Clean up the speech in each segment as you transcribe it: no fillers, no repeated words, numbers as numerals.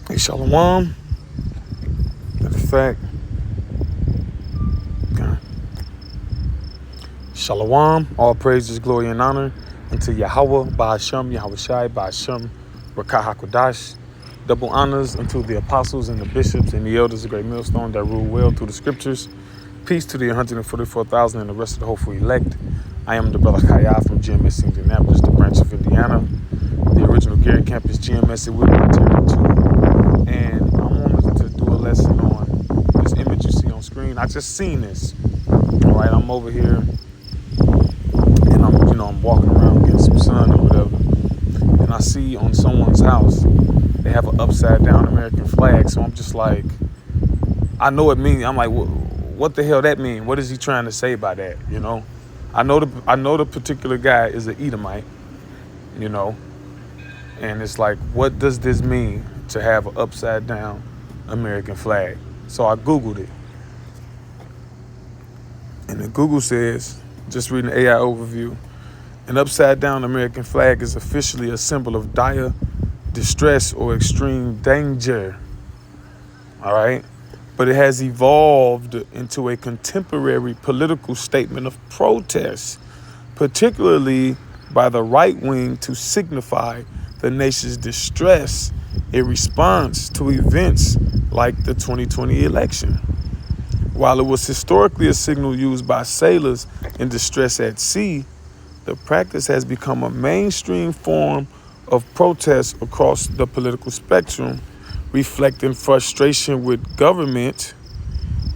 Hey, Shalom. Matter of fact, okay. Shalom. All praises, glory, and honor unto Yahweh, Ba'ashem, Yahweh Shai, Ba'ashem, Rakah HaKodash. Double honors unto the apostles and the bishops and the elders of Great Millstone that rule well through the scriptures. Peace to the 144,000 and the rest of the hopeful elect. I am the brother Kaya from GMS Indianapolis, the branch of Indiana. The original Gary campus, GMS with Material 2. And I'm on to do a lesson on this image you see on screen. I just seen this. All right, I'm over here and I'm walking around getting some sun or whatever. And I see on someone's house, they have an upside down American flag. So I'm just like, I know it means, I'm like, what the hell that mean? What is he trying to say by that? I know the particular guy is an Edomite, and it's like, what does this mean to have an upside down American flag? So I Googled it. And then Google says, just reading the AI overview, an upside down American flag is officially a symbol of dire distress or extreme danger. All right? But it has evolved into a contemporary political statement of protest, particularly by the right wing, to signify the nation's distress in response to events like the 2020 election. While it was historically a signal used by sailors in distress at sea, the practice has become a mainstream form of protest across the political spectrum, reflecting frustration with government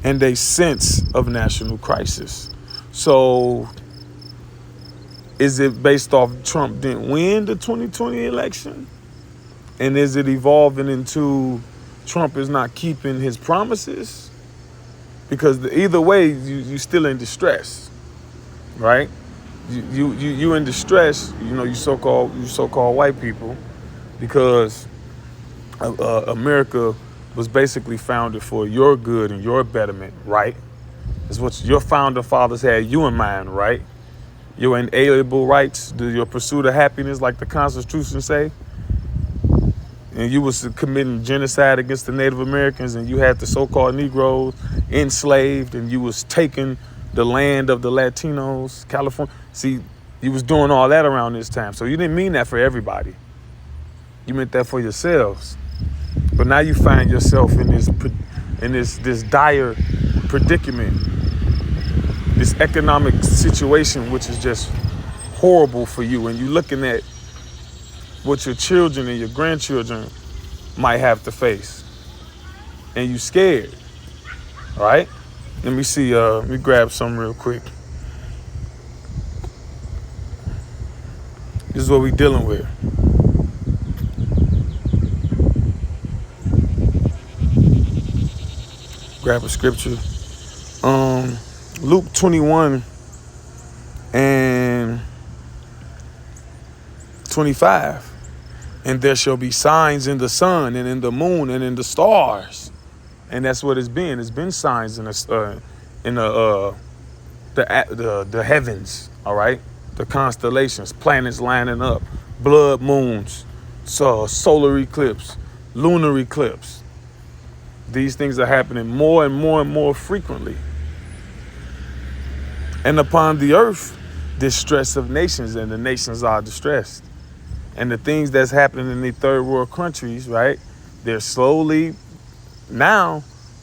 and a sense of national crisis. So, is it based off Trump didn't win the 2020 election? And is it evolving into Trump is not keeping his promises? Because either way, you still in distress, right? You in distress, you so-called white people, because America was basically founded for your good and your betterment, right? It's what your founder fathers had you in mind, right? Your inalienable rights, your pursuit of happiness, like the Constitution say. And you was committing genocide against the Native Americans, and you had the so-called Negroes enslaved, and you was taking the land of the Latinos, California. See, you was doing all that around this time. So you didn't mean that for everybody. You meant that for yourselves. But now you find yourself in this dire predicament, this economic situation, which is just horrible for you. And you're looking at what your children and your grandchildren might have to face. And you scared, all right? Let me see, let me grab some real quick. This is what we dealing with. Grab a scripture. Luke 21 and 25. And there shall be signs in the sun and in the moon and in the stars. And that's what it's been. It's been signs in the heavens, all right? The constellations, planets lining up, blood moons, solar eclipse, lunar eclipse. These things are happening more and more and more frequently. And upon the earth, distress of nations, and the nations are distressed. And the things that's happening in the third world countries, right? They're slowly, now,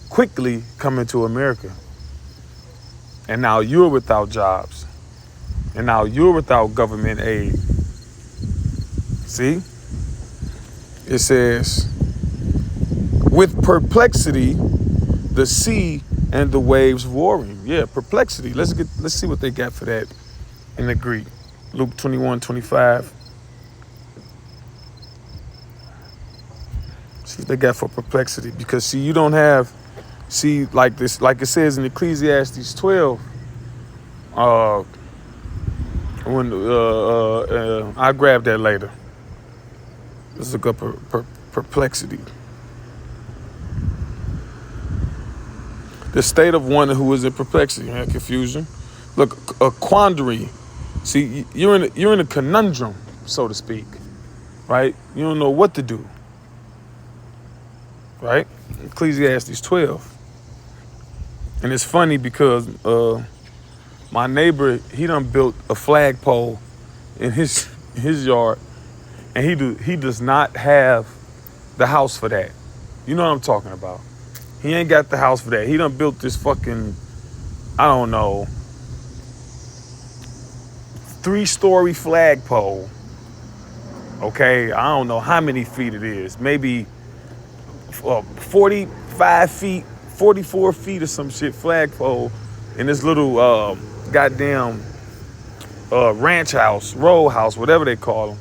quickly coming to America. And now you're without jobs. And now you're without government aid. See? It says, with perplexity, the sea and the waves warring. Yeah, perplexity. Let's see what they got for that in the Greek. Luke 21:25. See what they got for perplexity. Because see, you don't have, like this, like it says in Ecclesiastes 12, when I grab that later. Let's look up perplexity. The state of one who is in perplexity and confusion. Look, a quandary. See, you're in a conundrum, so to speak, right? You don't know what to do. right? Ecclesiastes 12. And it's funny because my neighbor, he done built a flagpole in his yard, and he does not have the house for that. You know what I'm talking about. He ain't got the house for that. He done built this fucking, I don't know, 3-story flagpole. Okay, I don't know how many feet it is. Maybe 45 feet, 44 feet or some shit flagpole in this little goddamn ranch house, row house, whatever they call them.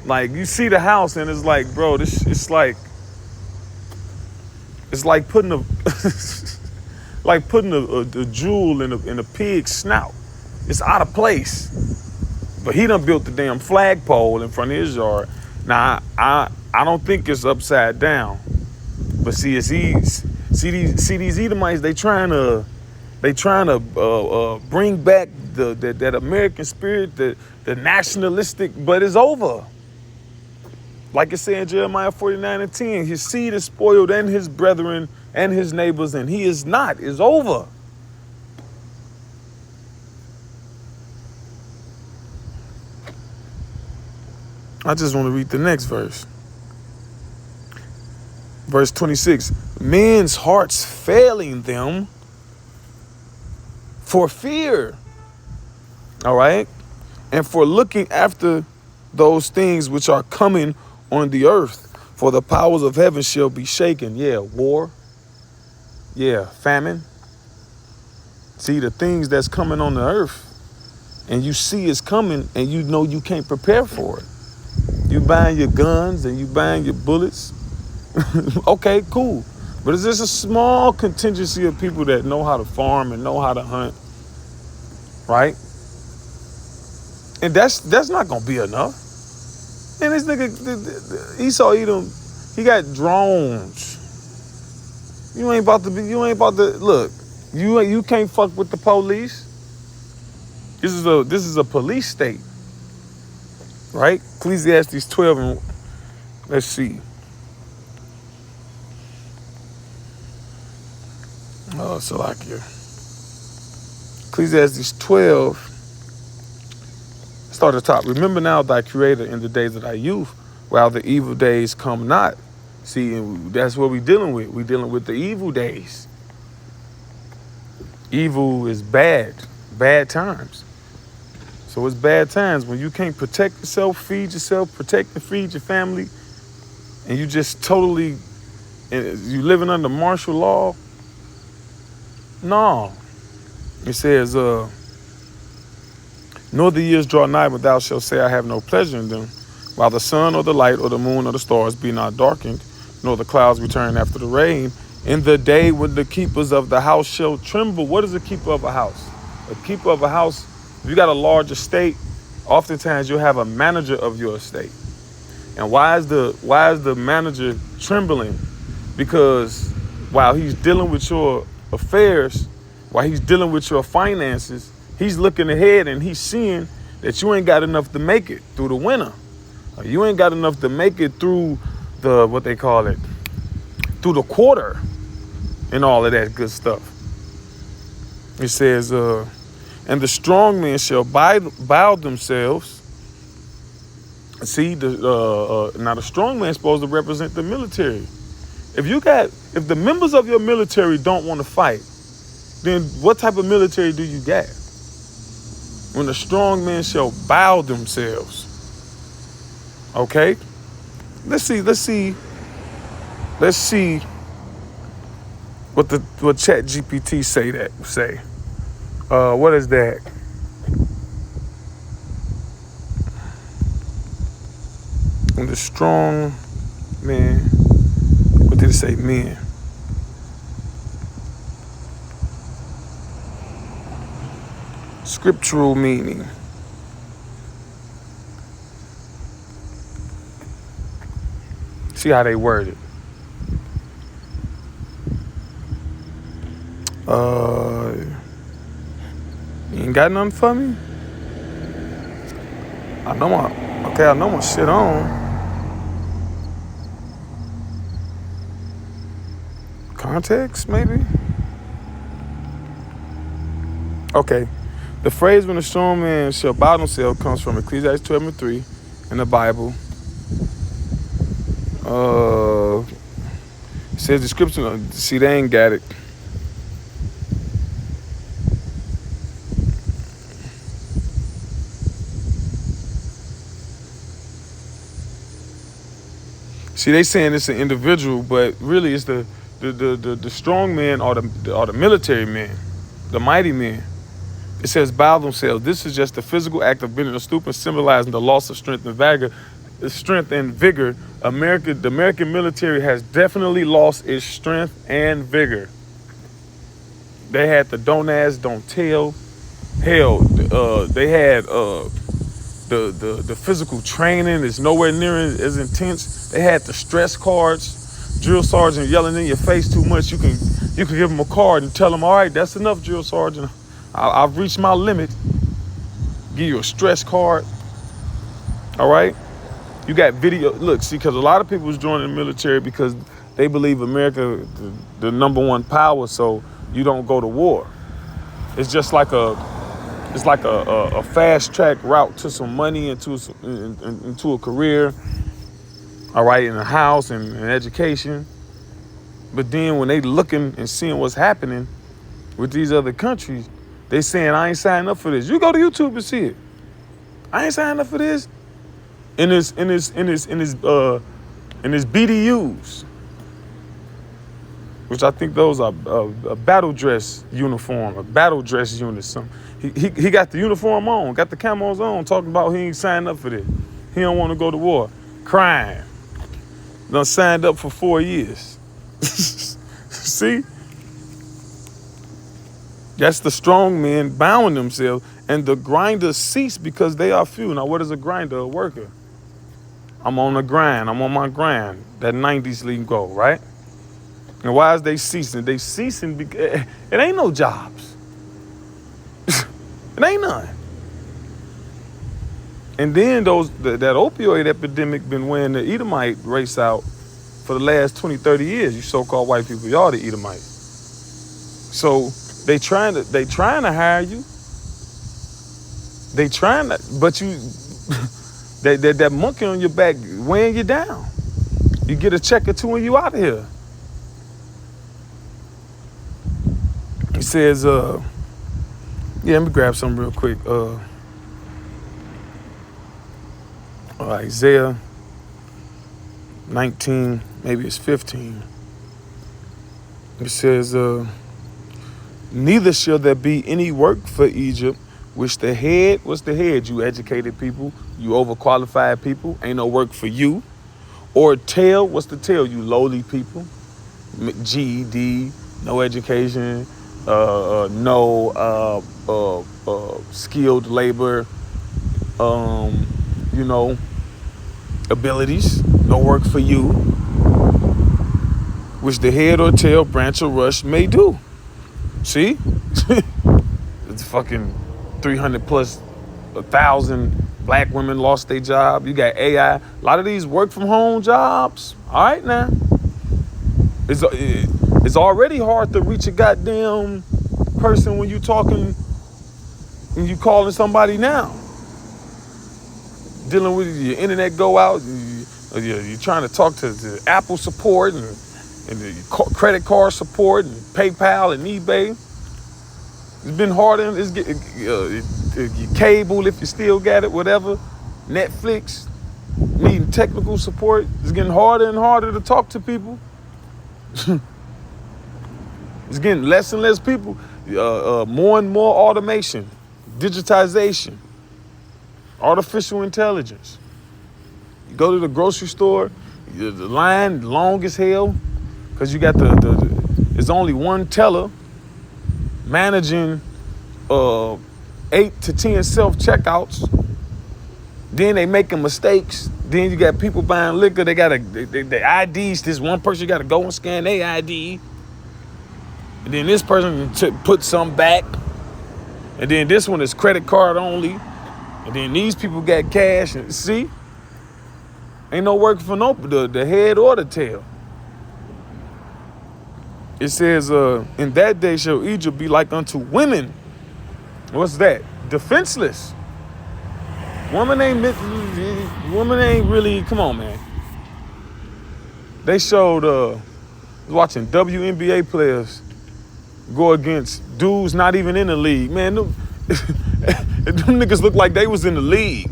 Like, you see the house and it's like, bro, it's like putting a like putting a jewel in a pig's snout. It's out of place. But he done built the damn flagpole in front of his yard. Now I don't think it's upside down. But see, it's these Edomites, they trying to bring back that American spirit, the nationalistic, but it's over. Like it said in Jeremiah 49:10, his seed is spoiled, and his brethren and his neighbors, and he is not. It's over. I just want to read the next verse. Verse 26, men's hearts failing them for fear, all right, and for looking after those things which are coming on the earth, for the powers of heaven shall be shaken. Yeah, war. Yeah, famine. See, the things that's coming on the earth, and you see it's coming, and you know you can't prepare for it. You buying your guns and you buying your bullets. Okay, cool. But it's just a small contingency of people that know how to farm and know how to hunt, right? And that's not gonna be enough. And this nigga, Esau Edom, he got drones. You ain't about to look. You can't fuck with the police. This is a police state, right? Ecclesiastes 12, and let's see. Oh, Salakia. Ecclesiastes 12. Start at the top. Remember now thy creator in the days of thy youth, while the evil days come not. See, and that's what we're dealing with. We're dealing with the evil days. Evil is bad times. So it's bad times when you can't protect yourself, feed yourself, protect and feed your family, and you just totally, you living under martial law. No. It says, nor the years draw nigh when thou shalt say, I have no pleasure in them, while the sun or the light or the moon or the stars be not darkened, nor the clouds return after the rain, in the day when the keepers of the house shall tremble. What is a keeper of a house? A keeper of a house, if you got a large estate, oftentimes you'll have a manager of your estate. And why is the manager trembling? Because while he's dealing with your affairs, while he's dealing with your finances, he's looking ahead and he's seeing that you ain't got enough to make it through the winter. Or you ain't got enough to make it through the, what they call it, through the quarter and all of that good stuff. It says, and the strong men shall bow themselves. See, now the strong man is supposed to represent the military. If the members of your military don't want to fight, then what type of military do you got? When the strong men shall bow themselves. Okay? Let's see what ChatGPT say. What is that? When the strong man, what did it say? Men. Scriptural meaning. See how they word it. You ain't got nothing for me? I know my shit on. context, maybe? Okay. The phrase when a strong man shall bow himself comes from Ecclesiastes 12:3 in the Bible. It says the scripture, see, they ain't got it. See, they saying it's an individual, but really it's the strong men are the military men, the mighty men. It says bow themselves. This is just the physical act of bending or stooping, symbolizing the loss of strength and vigor. The American military has definitely lost its strength and vigor. They had the don't ask, don't tell. Hell, they had the physical training is nowhere near as intense. They had the stress cards. Drill sergeant yelling in your face too much. You can give them a card and tell them, all right, that's enough, drill sergeant. I've reached my limit. Give you a stress card. All right. You got video. Look, see, because a lot of people was joining the military because they believe America the number one power, so you don't go to war. It's just like a fast track route to some money, into a career, all right, in a house and an education. But then when they looking and seeing what's happening with these other countries, they saying, I ain't signing up for this. You go to YouTube and see it. I ain't signing up for this. In his BDUs, which I think those are a battle dress uniform, a battle dress unit. He got the uniform on, got the camos on, talking about he ain't signed up for this. He don't want to go to war. Crying. Done signed up for 4 years. See? That's the strong men bowing themselves, and the grinders cease because they are few. Now, what is a grinder? A worker. I'm on the grind. I'm on my grind. That 90s lingo, right? And why is they ceasing? They ceasing because it ain't no jobs. It ain't none. And then that opioid epidemic been wearing the Edomite race out for the last 20, 30 years. You so-called white people, y'all the Edomites. So they trying to hire you. They trying to, but you that monkey on your back weighing you down. You get a check or two and you out of here. He says, yeah, let me grab something real quick. Isaiah 19, maybe it's 15. It says, neither shall there be any work for Egypt, which the head, what's the head? You educated people, you overqualified people, ain't no work for you. Or tail, what's the tail? You lowly people, GED, no education, no skilled labor, abilities, no work for you, which the head or tail, branch or rush may do. See? It's fucking 300 plus 1,000 black women lost their job. You got AI. A lot of these work from home jobs. All right now. It's already hard to reach a goddamn person when you talking, when you calling somebody now. Dealing with your internet go out, you're trying to talk to the Apple support and the credit card support and PayPal and eBay. It's been harder. Your cable, if you still got it, whatever. Netflix, needing technical support. It's getting harder and harder to talk to people. It's getting less and less people. More and more automation, digitization, artificial intelligence. You go to the grocery store, the line long as hell, because you got there's only one teller managing 8 to 10 self-checkouts. Then they making mistakes. Then you got people buying liquor. They got their IDs. This one person got to go and scan their ID. And then this person put some back. And then this one is credit card only. And then these people got cash. And see? Ain't no work for the head or the tail. It says, in that day shall Egypt be like unto women. What's that? Defenseless. Woman ain't really, come on, man. They showed, watching WNBA players go against dudes not even in the league. Man, them niggas look like they was in the league.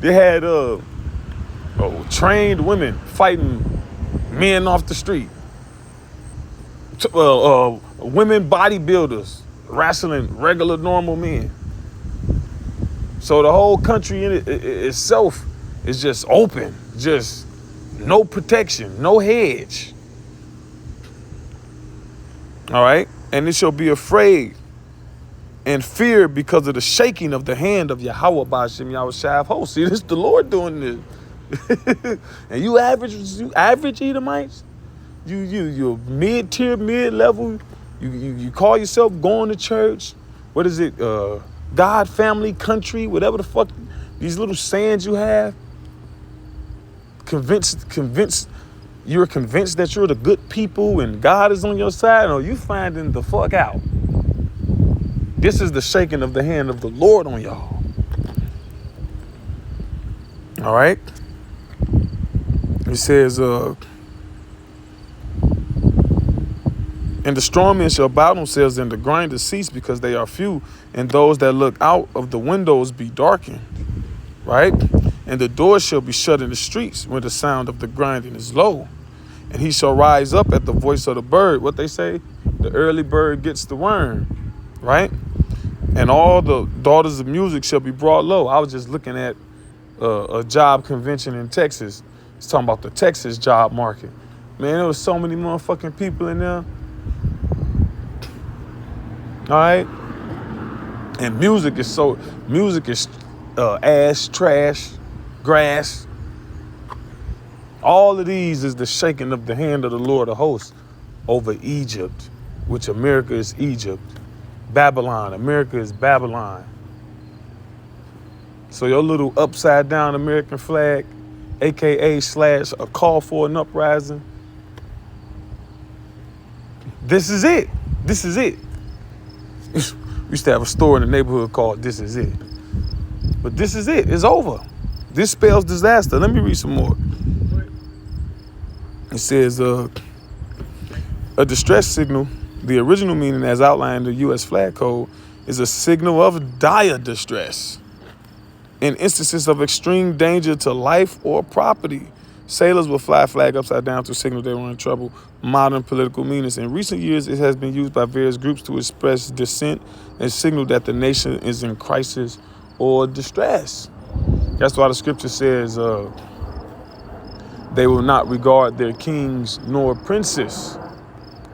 They had trained women fighting men off the street. Women bodybuilders wrestling regular normal men. So the whole country in itself is just open, just no protection, no hedge. All right? And it shall be afraid and fear because of the shaking of the hand of Yahweh Ba'ashem Yahushua of hosts. See, this is the Lord doing this. And you average Edomites, you're mid-tier, mid-level, you call yourself going to church. What is it? God, family, country, whatever the fuck, these little sayings you have. You're convinced that you're the good people and God is on your side, or you finding the fuck out. This is the shaking of the hand of the Lord on y'all. All right? It says, and the strong men shall bow themselves, and the grinders cease because they are few, and those that look out of the windows be darkened. Right? And the doors shall be shut in the streets when the sound of the grinding is low. And he shall rise up at the voice of the bird. What they say? The early bird gets the worm. Right? And all the daughters of music shall be brought low. I was just looking at a job convention in Texas. It's talking about the Texas job market. Man, there was so many motherfucking people in there. All right? And music is ash, trash, grass. All of these is the shaking of the hand of the Lord of hosts over Egypt, which America is Egypt. Babylon, America is Babylon. So your little upside down American flag, AKA / a call for an uprising. This is it. This is it. We used to have a store in the neighborhood called This Is It. But this is it. It's over. This spells disaster. Let me read some more. It says, a distress signal, the original meaning as outlined in the U.S. flag code, is a signal of dire distress. In instances of extreme danger to life or property, sailors will fly a flag upside down to signal they were in trouble. Modern political meanings. In recent years, it has been used by various groups to express dissent and signal that the nation is in crisis or distress. That's why the scripture says they will not regard their kings nor princes.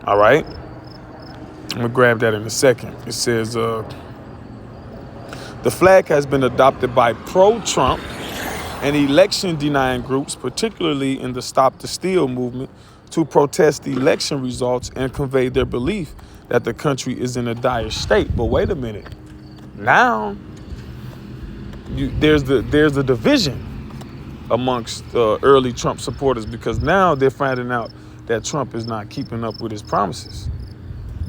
All right? I'm going to grab that in a second. It says, the flag has been adopted by pro-Trump and election-denying groups, particularly in the Stop the Steal movement, to protest the election results and convey their belief that the country is in a dire state. But wait a minute. Now, there's a division amongst early Trump supporters, because now they're finding out that Trump is not keeping up with his promises.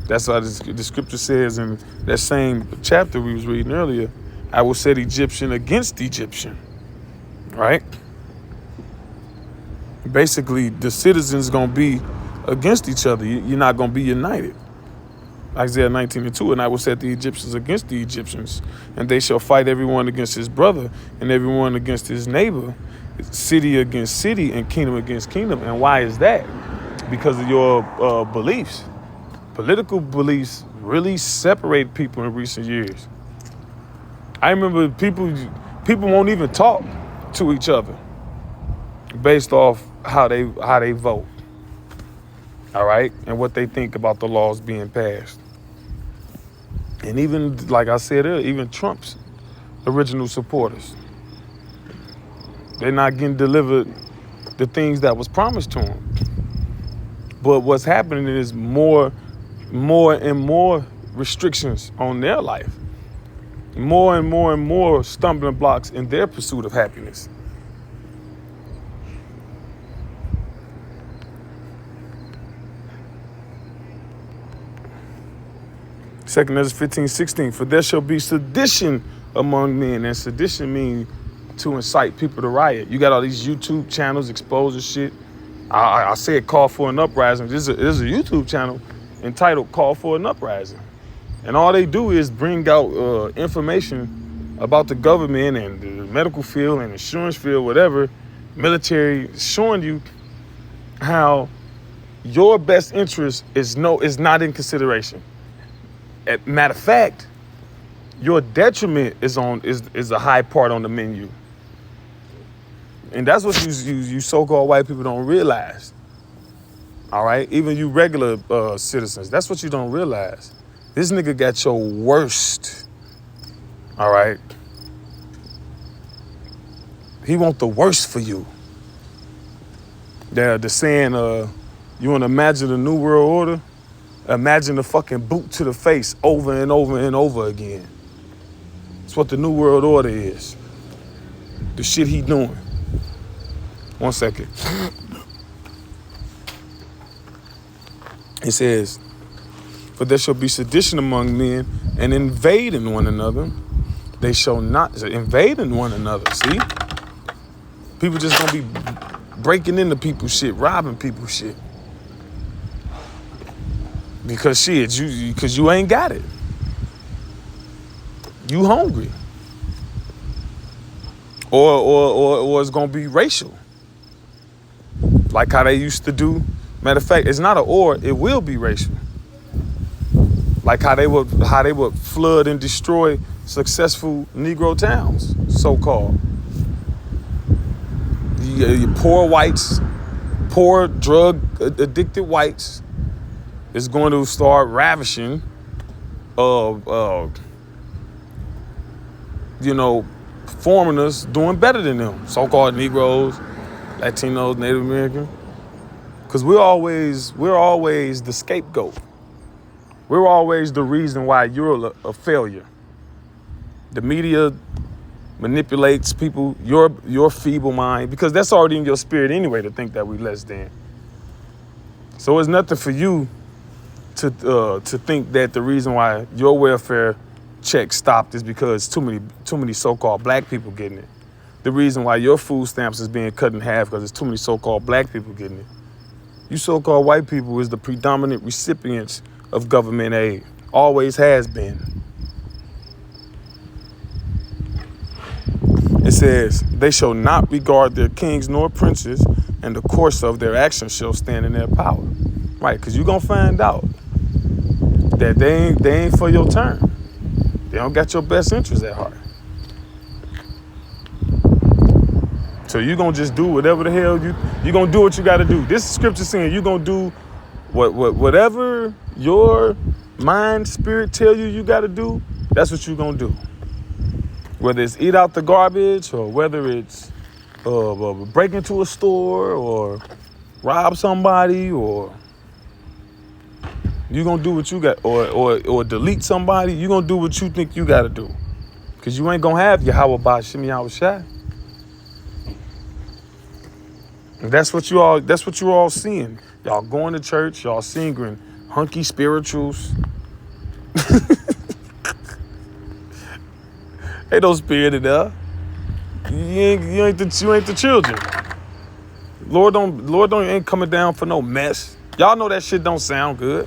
That's why the scripture says in that same chapter we was reading earlier, I will set Egyptian against Egyptian, right? Basically, the citizens going to be against each other. You're not going to be united. Isaiah 19:2, and I will set the Egyptians against the Egyptians, and they shall fight everyone against his brother and everyone against his neighbor, city against city and kingdom against kingdom. And why is that? Because of your beliefs. Political beliefs really separate people in recent years. I remember people won't even talk to each other based off how they vote. All right? And what they think about the laws being passed. And even, like I said earlier, even Trump's original supporters, they're not getting delivered the things that was promised to them. But what's happening is more and more restrictions on their life. More and more stumbling blocks in their pursuit of happiness. 2 Ezra 15:16. For there shall be sedition among men. And sedition means to incite people to riot. You got all these YouTube channels exposing shit. I said call for an uprising. This is a YouTube channel entitled Call for an Uprising. And all they do is bring out information about the government and the medical field and insurance field, whatever, military, showing you how your best interest is not in consideration. Matter of fact, your detriment is a high part on the menu. And that's what you so-called white people don't realize. All right? Even you regular citizens, that's what you don't realize. This nigga got your worst. All right? He want the worst for you. The saying, you want to imagine the New World Order? Imagine the fucking boot to the face over and over and over again. That's what the New World Order is. The shit he doing. 1 second. It says, for there shall be sedition among men and invading one another. They shall not invading one another. See? People just gonna be breaking into people's shit, robbing people's shit. Because shit, you ain't got it. You hungry. Or it's gonna be racial. Like how they used to do. Matter of fact, it's not an or, it will be racial. Like how they would flood and destroy successful Negro towns, so-called. You poor whites, poor drug addicted whites is going to start ravishing foreigners doing better than them, so-called Negroes, Latinos, Native American. Because we're always the scapegoat. We're always the reason why you're a failure. The media manipulates people, your feeble mind, because that's already in your spirit anyway to think that we less than. So it's nothing for you to think that the reason why your welfare check stopped is because too many so-called black people getting it. The reason why your food stamps is being cut in half because there's too many so-called black people getting it. You so-called white people is the predominant recipients of government aid. Always has been. It says, they shall not regard their kings nor princes, and the course of their actions shall stand in their power. Right, because you're going to find out that they ain't for your turn. They don't got your best interest at heart. So you're going to just do whatever the hell you're going to do what you got to do. This scripture saying you're going to do whatever your mind, spirit tell you got to do, that's what you're going to do. Whether it's eat out the garbage or whether it's break into a store or rob somebody or you're going to do what you got or delete somebody, you're going to do what you think you got to do. Because you ain't going to have Yahweh Ba Shimmy Yahweh Shai. That's what you all seeing. Y'all going to church, y'all singing hunky spirituals. Ain't no spirit in there. You ain't the children. Lord ain't coming down for no mess. Y'all know that shit don't sound good.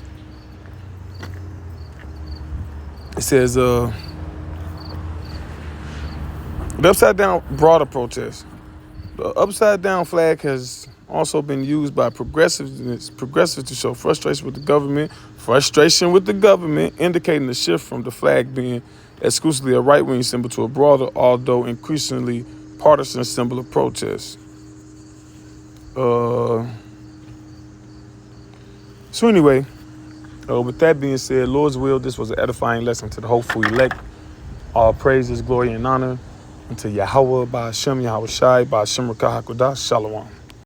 It says the upside down broader protest. The upside down flag has also been used by progressives to show frustration with the government, indicating the shift from the flag being exclusively a right-wing symbol to a broader, although increasingly partisan symbol of protest. So anyway, with that being said, Lord's will, this was an edifying lesson to the hopeful elect. All praises, glory, and honor unto Yahweh, Ba Hashem, Yahweh Shai, Ba Hashem Rakah HaKodash, Shalom.